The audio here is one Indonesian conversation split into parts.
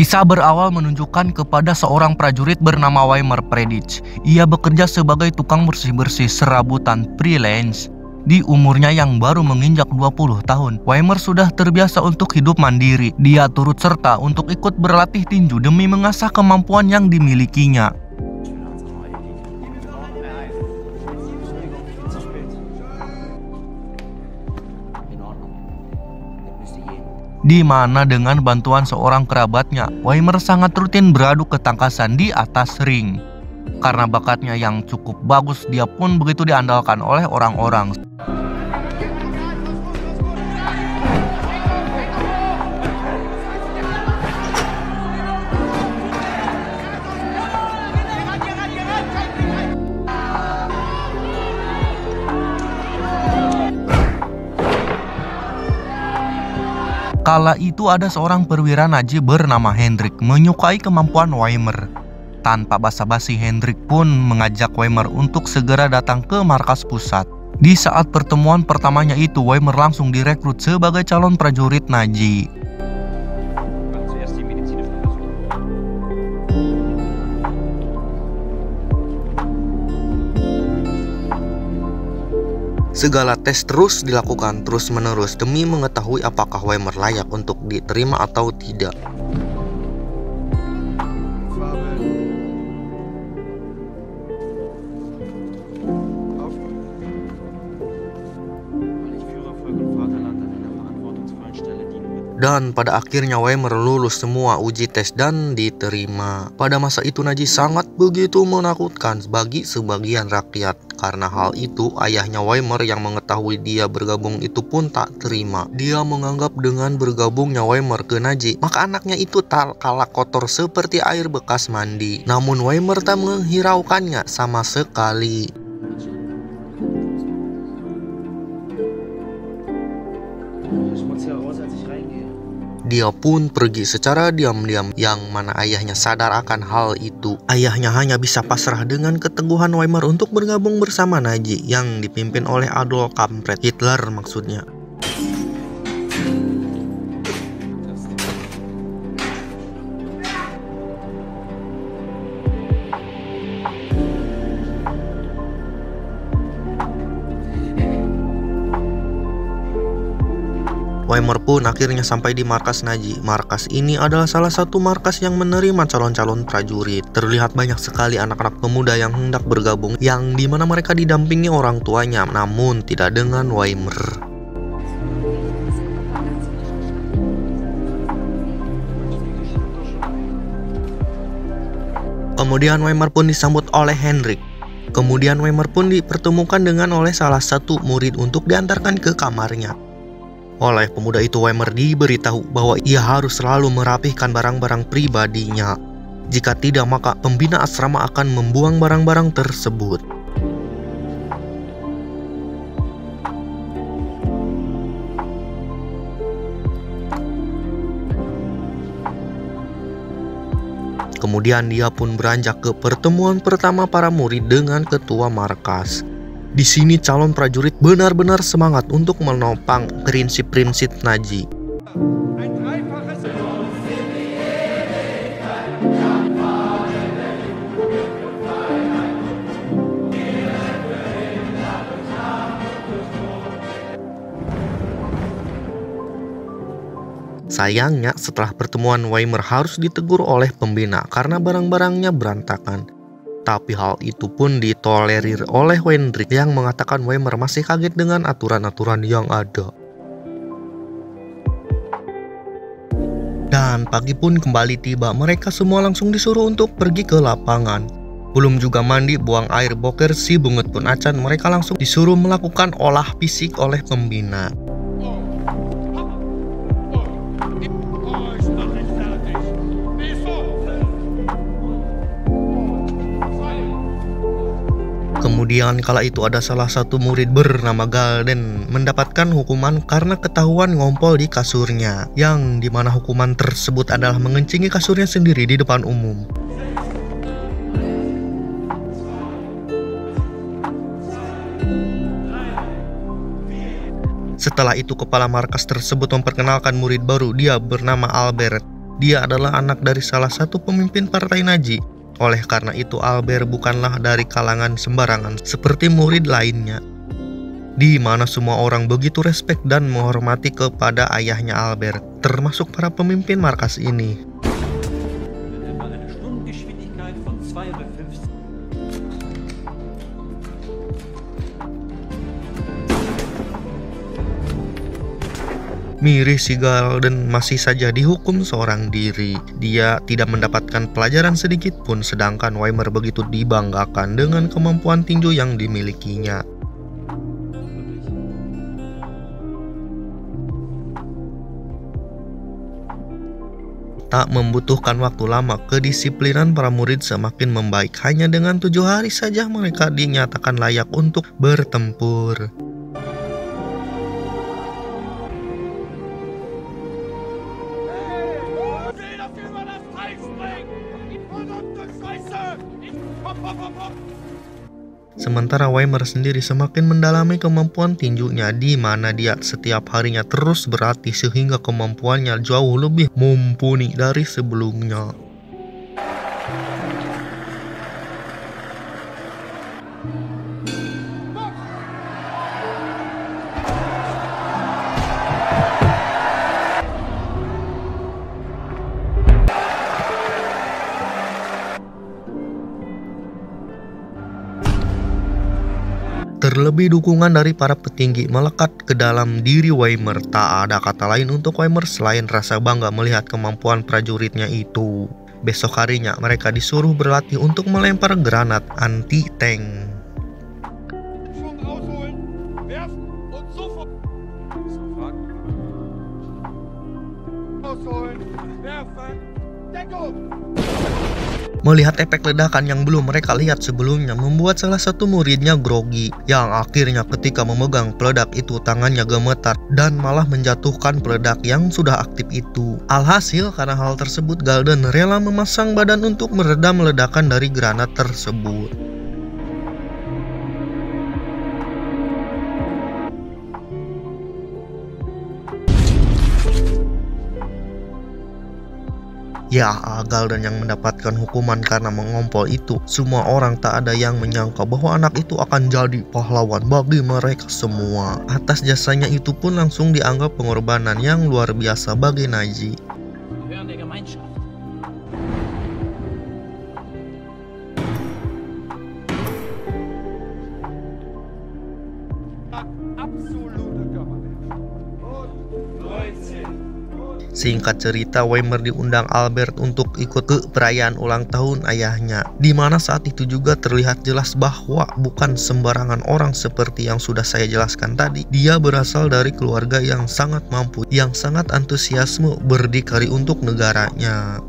Kisah berawal menunjukkan kepada seorang prajurit bernama Weimer Predich. Ia bekerja sebagai tukang bersih-bersih serabutan freelance. Di umurnya yang baru menginjak 20 tahun, Weimer sudah terbiasa untuk hidup mandiri. Dia turut serta untuk ikut berlatih tinju demi mengasah kemampuan yang dimilikinya. Di mana dengan bantuan seorang kerabatnya, Weimer sangat rutin beradu ketangkasan di atas ring. Karena bakatnya yang cukup bagus, dia pun begitu diandalkan oleh orang-orang. Kala itu ada seorang perwira Nazi bernama Hendrik menyukai kemampuan Weimer. Tanpa basa-basi, Hendrik pun mengajak Weimer untuk segera datang ke markas pusat. Di saat pertemuan pertamanya itu, Weimer langsung direkrut sebagai calon prajurit Nazi. Segala tes terus dilakukan terus-menerus demi mengetahui apakah Weimer layak untuk diterima atau tidak. Dan pada akhirnya Weimer lulus semua uji tes dan diterima. Pada masa itu Nazi sangat begitu menakutkan bagi sebagian rakyat. Karena hal itu, ayahnya Weimer yang mengetahui dia bergabung itu pun tak terima. Dia menganggap dengan bergabungnya Weimer ke Nazi, maka anaknya itu tak kalah kotor seperti air bekas mandi. Namun Weimer tak menghiraukannya sama sekali. Dia pun pergi secara diam-diam, yang mana ayahnya sadar akan hal itu. Ayahnya hanya bisa pasrah dengan keteguhan Weimer untuk bergabung bersama Nazi yang dipimpin oleh Adolf Kampret, Hitler maksudnya. Weimer pun akhirnya sampai di markas Nazi. Markas ini adalah salah satu markas yang menerima calon-calon prajurit. Terlihat banyak sekali anak-anak pemuda yang hendak bergabung, yang dimana mereka didampingi orang tuanya, namun tidak dengan Weimer. Kemudian Weimer pun disambut oleh Hendrik. Kemudian Weimer pun dipertemukan dengan oleh salah satu murid untuk diantarkan ke kamarnya. Oleh pemuda itu, Weimer diberitahu bahwa ia harus selalu merapihkan barang-barang pribadinya. Jika tidak, maka pembina asrama akan membuang barang-barang tersebut. Kemudian dia pun beranjak ke pertemuan pertama para murid dengan ketua markas. Di sini calon prajurit benar-benar semangat untuk menopang prinsip-prinsip Nazi. Sayangnya, setelah pertemuan Weimer harus ditegur oleh pembina karena barang-barangnya berantakan. Tapi hal itu pun ditolerir oleh Hendrik yang mengatakan Weimer masih kaget dengan aturan-aturan yang ada. Dan pagi pun kembali tiba, mereka semua langsung disuruh untuk pergi ke lapangan. Belum juga mandi, buang air boker, si bungut pun acan, mereka langsung disuruh melakukan olah fisik oleh pembina. Kemudian kala itu ada salah satu murid bernama Galden mendapatkan hukuman karena ketahuan ngompol di kasurnya, yang dimana hukuman tersebut adalah mengencingi kasurnya sendiri di depan umum. Setelah itu kepala markas tersebut memperkenalkan murid baru, dia bernama Albert. Dia adalah anak dari salah satu pemimpin partai Nazi. Oleh karena itu Albert bukanlah dari kalangan sembarangan seperti murid lainnya, di mana semua orang begitu respek dan menghormati kepada ayahnya Albert, termasuk para pemimpin markas ini. Miri Sigalden masih saja dihukum seorang diri. Dia tidak mendapatkan pelajaran sedikit pun, sedangkan Weimer begitu dibanggakan dengan kemampuan tinju yang dimilikinya. Tak membutuhkan waktu lama, kedisiplinan para murid semakin membaik. Hanya dengan 7 hari saja mereka dinyatakan layak untuk bertempur. Sementara Weimer sendiri semakin mendalami kemampuan tinjunya, di mana dia setiap harinya terus berlatih sehingga kemampuannya jauh lebih mumpuni dari sebelumnya. Terlebih dukungan dari para petinggi melekat ke dalam diri Weimer. Tak ada kata lain untuk Weimer selain rasa bangga melihat kemampuan prajuritnya itu. Besok harinya mereka disuruh berlatih untuk melempar granat anti-tank. Melihat efek ledakan yang belum mereka lihat sebelumnya membuat salah satu muridnya grogi, yang akhirnya ketika memegang peledak itu tangannya gemetar dan malah menjatuhkan peledak yang sudah aktif itu. Alhasil karena hal tersebut Galden rela memasang badan untuk meredam ledakan dari granat tersebut. Ya, Galden yang mendapatkan hukuman karena mengompol itu. Semua orang tak ada yang menyangka bahwa anak itu akan jadi pahlawan bagi mereka semua. Atas jasanya itu pun langsung dianggap pengorbanan yang luar biasa bagi Nazi. Singkat cerita, Weimer diundang Albert untuk ikut ke perayaan ulang tahun ayahnya, di mana saat itu juga terlihat jelas bahwa bukan sembarangan orang seperti yang sudah saya jelaskan tadi. Dia berasal dari keluarga yang sangat mampu, yang sangat antusiasme berdikari untuk negaranya.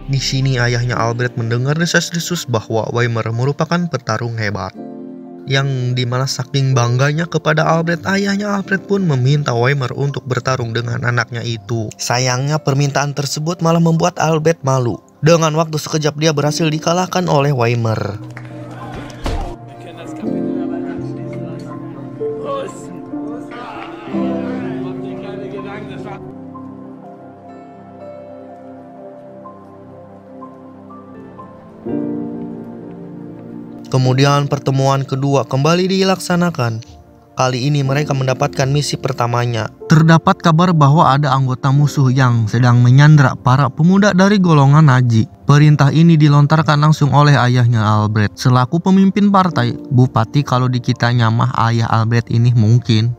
Di sini ayahnya Albert mendengar desas-desus bahwa Weimer merupakan petarung hebat, yang dimana saking bangganya kepada Albert, ayahnya Albert pun meminta Weimer untuk bertarung dengan anaknya itu. Sayangnya permintaan tersebut malah membuat Albert malu. Dengan waktu sekejap dia berhasil dikalahkan oleh Weimer. Kemudian pertemuan kedua kembali dilaksanakan. Kali ini mereka mendapatkan misi pertamanya. Terdapat kabar bahwa ada anggota musuh yang sedang menyandra para pemuda dari golongan Nazi. Perintah ini dilontarkan langsung oleh ayahnya Albert selaku pemimpin partai. Bupati kalau di kita nyamah ayah Albert ini mungkin.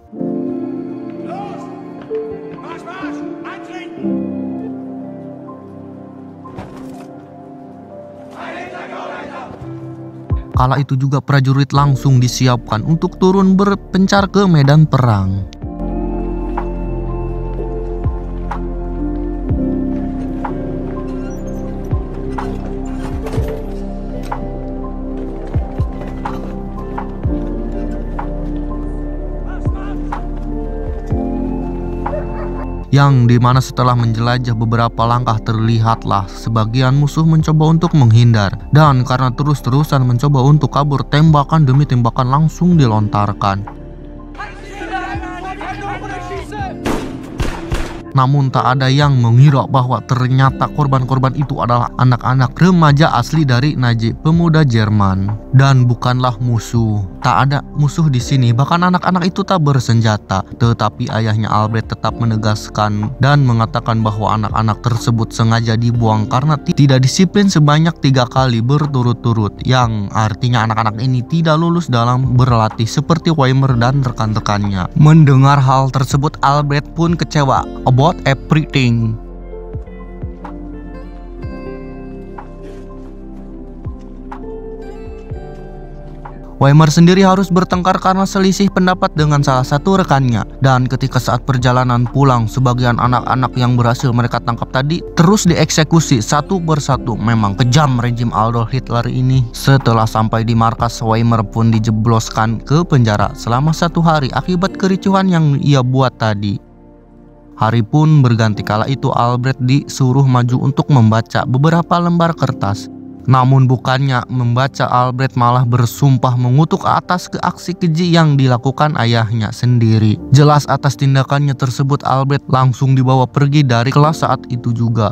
Kala itu juga prajurit langsung disiapkan untuk turun berpencar ke medan perang. Yang dimana setelah menjelajah beberapa langkah terlihatlah sebagian musuh mencoba untuk menghindar, dan karena terus-terusan mencoba untuk kabur, tembakan demi tembakan langsung dilontarkan. Namun tak ada yang mengira bahwa ternyata korban-korban itu adalah anak-anak remaja asli dari Nazi pemuda Jerman dan bukanlah musuh. Tak ada musuh di sini, bahkan anak-anak itu tak bersenjata. Tetapi ayahnya Albrecht tetap menegaskan dan mengatakan bahwa anak-anak tersebut sengaja dibuang karena tidak disiplin sebanyak 3 kali berturut-turut, yang artinya anak-anak ini tidak lulus dalam berlatih seperti Weimer dan rekan-rekannya. Mendengar hal tersebut, Albrecht pun kecewa about everything. Weimer sendiri harus bertengkar karena selisih pendapat dengan salah satu rekannya. Dan ketika saat perjalanan pulang, sebagian anak-anak yang berhasil mereka tangkap tadi terus dieksekusi satu persatu. Memang kejam rejim Adolf Hitler ini. Setelah sampai di markas, Weimer pun dijebloskan ke penjara selama 1 hari akibat kericuhan yang ia buat tadi. Hari pun berganti, kala itu Albrecht disuruh maju untuk membaca beberapa lembar kertas. Namun bukannya membaca, Albrecht malah bersumpah mengutuk atas aksi keji yang dilakukan ayahnya sendiri. Jelas atas tindakannya tersebut, Albrecht langsung dibawa pergi dari kelas saat itu juga.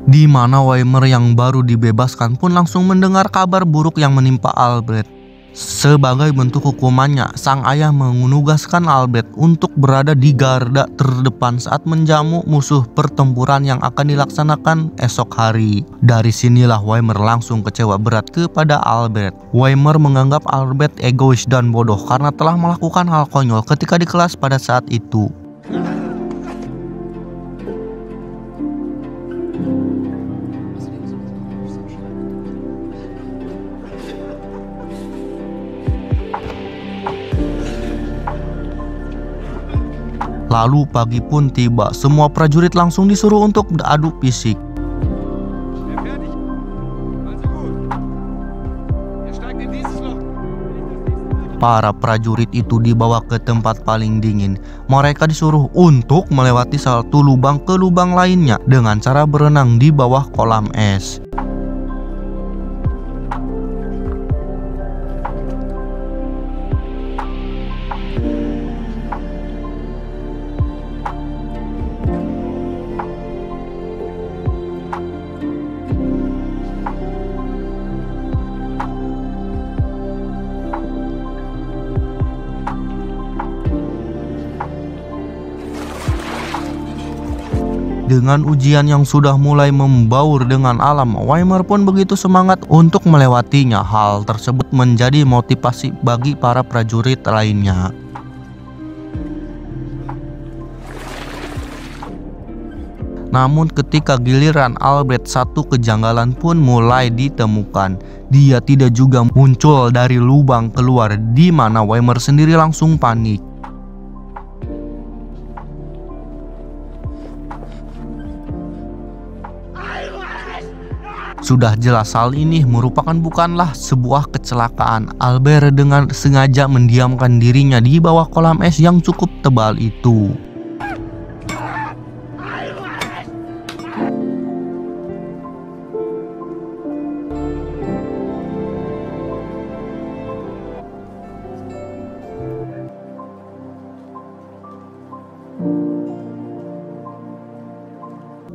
Di mana Weimer yang baru dibebaskan pun langsung mendengar kabar buruk yang menimpa Albrecht. Sebagai bentuk hukumannya, sang ayah menugaskan Albrecht untuk berada di garda terdepan saat menjamu musuh pertempuran yang akan dilaksanakan esok hari. Dari sinilah Weimer langsung kecewa berat kepada Albrecht. Weimer menganggap Albrecht egois dan bodoh karena telah melakukan hal konyol ketika di kelas pada saat itu. Lalu pagi pun tiba, semua prajurit langsung disuruh untuk beradu fisik. Para prajurit itu dibawa ke tempat paling dingin. Mereka disuruh untuk melewati satu lubang ke lubang lainnya dengan cara berenang di bawah kolam es. Dengan ujian yang sudah mulai membaur dengan alam, Weimer pun begitu semangat untuk melewatinya. Hal tersebut menjadi motivasi bagi para prajurit lainnya. Namun ketika giliran Albrecht, satu kejanggalan pun mulai ditemukan. Dia tidak juga muncul dari lubang keluar, di mana Weimer sendiri langsung panik. Sudah jelas hal ini merupakan bukanlah sebuah kecelakaan. Albrecht dengan sengaja mendiamkan dirinya di bawah kolam es yang cukup tebal itu.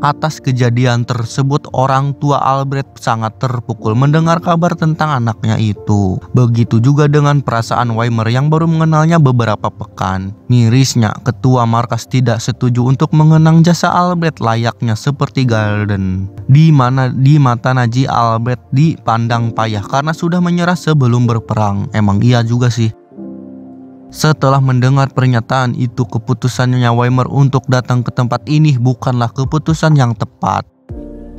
Atas kejadian tersebut, orang tua Albrecht sangat terpukul mendengar kabar tentang anaknya itu. Begitu juga dengan perasaan Weimer yang baru mengenalnya beberapa pekan. Mirisnya, ketua markas tidak setuju untuk mengenang jasa Albrecht layaknya seperti Galden. Di mana di mata Nazi, Albrecht dipandang payah karena sudah menyerah sebelum berperang. Emang iya juga sih. Setelah mendengar pernyataan itu, keputusannya Weimer untuk datang ke tempat ini bukanlah keputusan yang tepat.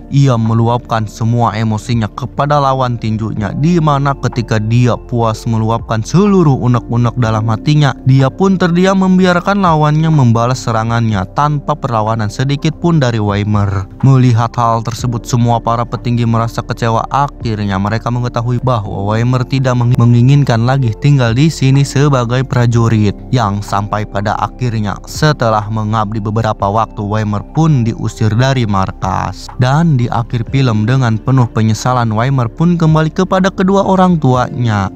Ia meluapkan semua emosinya kepada lawan tinjunya, di mana ketika dia puas meluapkan seluruh unek-unek dalam hatinya, dia pun terdiam membiarkan lawannya membalas serangannya tanpa perlawanan sedikit pun dari Weimer. Melihat hal tersebut, semua para petinggi merasa kecewa. Akhirnya mereka mengetahui bahwa Weimer tidak menginginkan lagi tinggal di sini sebagai prajurit, yang sampai pada akhirnya setelah mengabdi beberapa waktu, Weimer pun diusir dari markas. Dan di akhir film, dengan penuh penyesalan, Weimer pun kembali kepada kedua orang tuanya.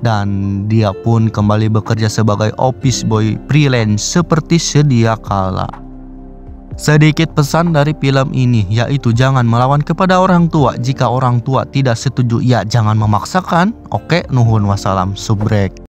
dan dia pun kembali bekerja sebagai office boy freelance seperti sedia kala. Sedikit pesan dari film ini, yaitu jangan melawan kepada orang tua. Jika orang tua tidak setuju, ya jangan memaksakan. Oke, nuhun wassalam, subrek.